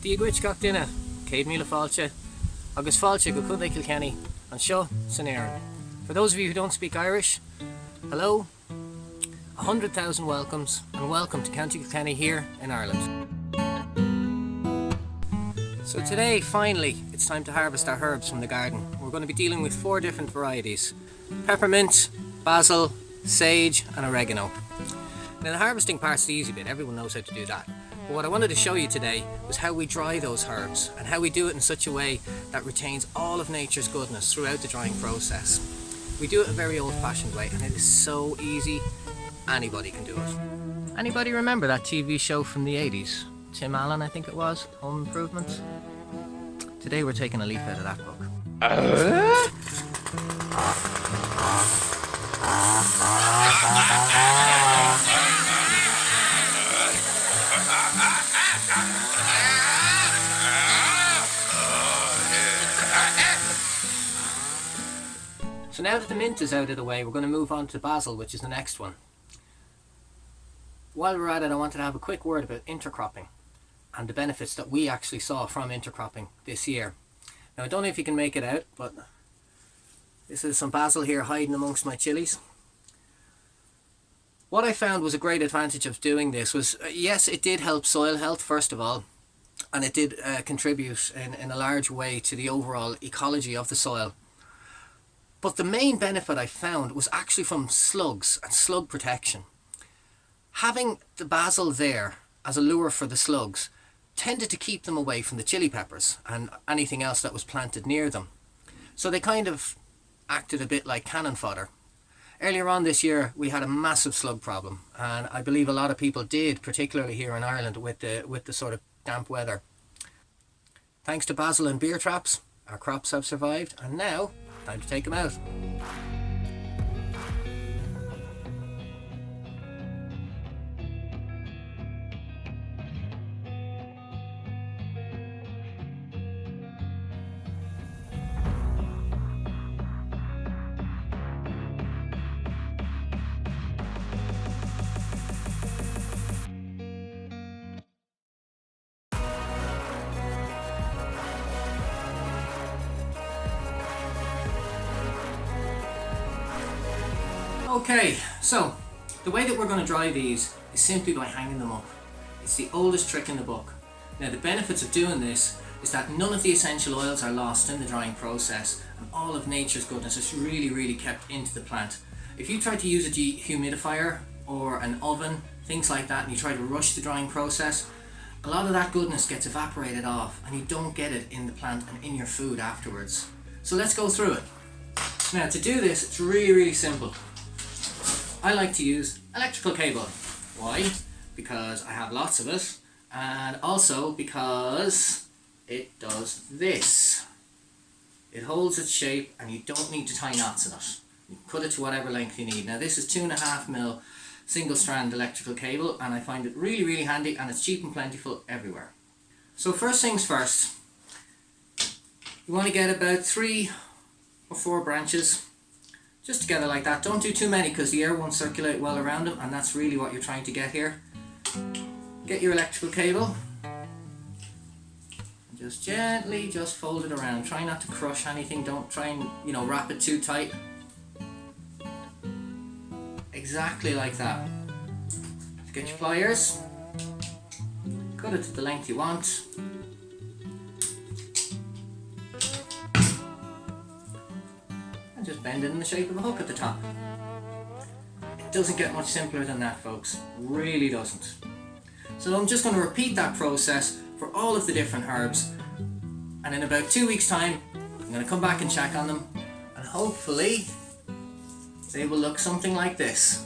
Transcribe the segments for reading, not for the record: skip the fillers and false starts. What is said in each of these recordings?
Díagwich gach duine, céad míle fáilte, agus fáilte go cúd Kilkenny, an seo san Éireann. For those of you who don't speak Irish, hello, 100,000 welcomes, and welcome to County Kilkenny here in Ireland. So today, finally, it's time to harvest our herbs from the garden. We're going to be dealing with 4 different varieties: peppermint, basil, sage and oregano. Now the harvesting part's the easy bit, everyone knows how to do that. But what I wanted to show you today was how we dry those herbs and how we do it in such a way that retains all of nature's goodness throughout the drying process. We do it a very old-fashioned way and it is so easy, anybody can do it. Anybody remember that TV show from the 80s? Tim Allen, I think it was, Home Improvement? Today we're taking a leaf out of that book. So now that the mint is out of the way, we're going to move on to basil, which is the next one. While we're at it, I wanted to have a quick word about intercropping and the benefits that we actually saw from intercropping this year. Now I don't know if you can make it out, but this is some basil here hiding amongst my chilies. What I found was a great advantage of doing this was, yes, it did help soil health first of all, and it did contribute in a large way to the overall ecology of the soil. But the main benefit I found was actually from slugs and slug protection. Having the basil there as a lure for the slugs tended to keep them away from the chili peppers and anything else that was planted near them. So they kind of acted a bit like cannon fodder. Earlier on this year we had a massive slug problem, and I believe a lot of people did, particularly here in Ireland with the sort of damp weather. Thanks to basil and beer traps, our crops have survived, and now time to take them out. Okay, so the way that we're going to dry these is simply by hanging them up. It's the oldest trick in the book. Now the benefits of doing this is that none of the essential oils are lost in the drying process, and all of nature's goodness is really kept into the plant. If you try to use a dehumidifier or an oven, things like that, and you try to rush the drying process, a lot of that goodness gets evaporated off and you don't get it in the plant and in your food afterwards. So let's go through it. Now to do this, it's really simple. I like to use electrical cable. Why? Because I have lots of it, and also because it does this. It holds its shape and you don't need to tie knots in it. You cut it to whatever length you need. Now this is 2.5mm single strand electrical cable, and I find it really handy, and it's cheap and plentiful everywhere. So first things first, you want to get about 3 or 4 branches just together like that. Don't do too many because the air won't circulate well around them, and that's really what you're trying to get here. Get your electrical cable and just gently fold it around. Try not to crush anything. Don't try and wrap it too tight. Exactly like that. Get your pliers, cut it to the length you want. And just bend it in the shape of a hook at the top. It doesn't get much simpler than that, folks. Really doesn't. So I'm just going to repeat that process for all of the different herbs, and in about 2 weeks time I'm going to come back and check on them, and hopefully they will look something like this.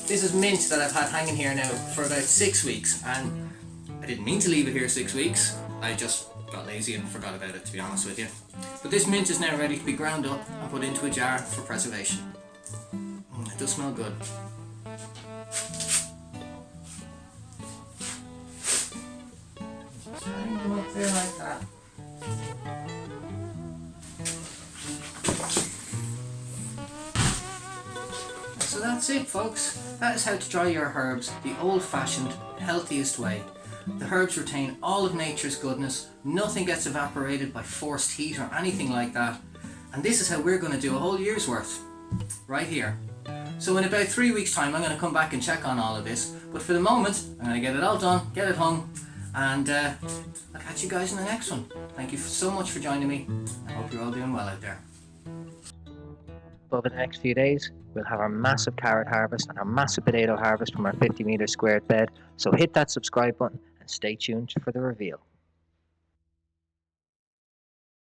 This is mint that I've had hanging here now for about 6 weeks, and I didn't mean to leave it here 6 weeks. I just got lazy and forgot about it, to be honest with you. But this mint is now ready to be ground up and put into a jar for preservation. It does smell good. Just hang them up there like that. So that's it, folks. That is how to dry your herbs the old-fashioned, healthiest way. The herbs retain all of nature's goodness, nothing gets evaporated by forced heat or anything like that. And this is how we're going to do a whole year's worth, right here. So in about 3 weeks' time, I'm going to come back and check on all of this. But for the moment, I'm going to get it all done, get it hung, and I'll catch you guys in the next one. Thank you so much for joining me. I hope you're all doing well out there. Over the next few days, we'll have our massive carrot harvest and our massive potato harvest from our 50 metre squared bed. So hit that subscribe button and stay tuned for the reveal.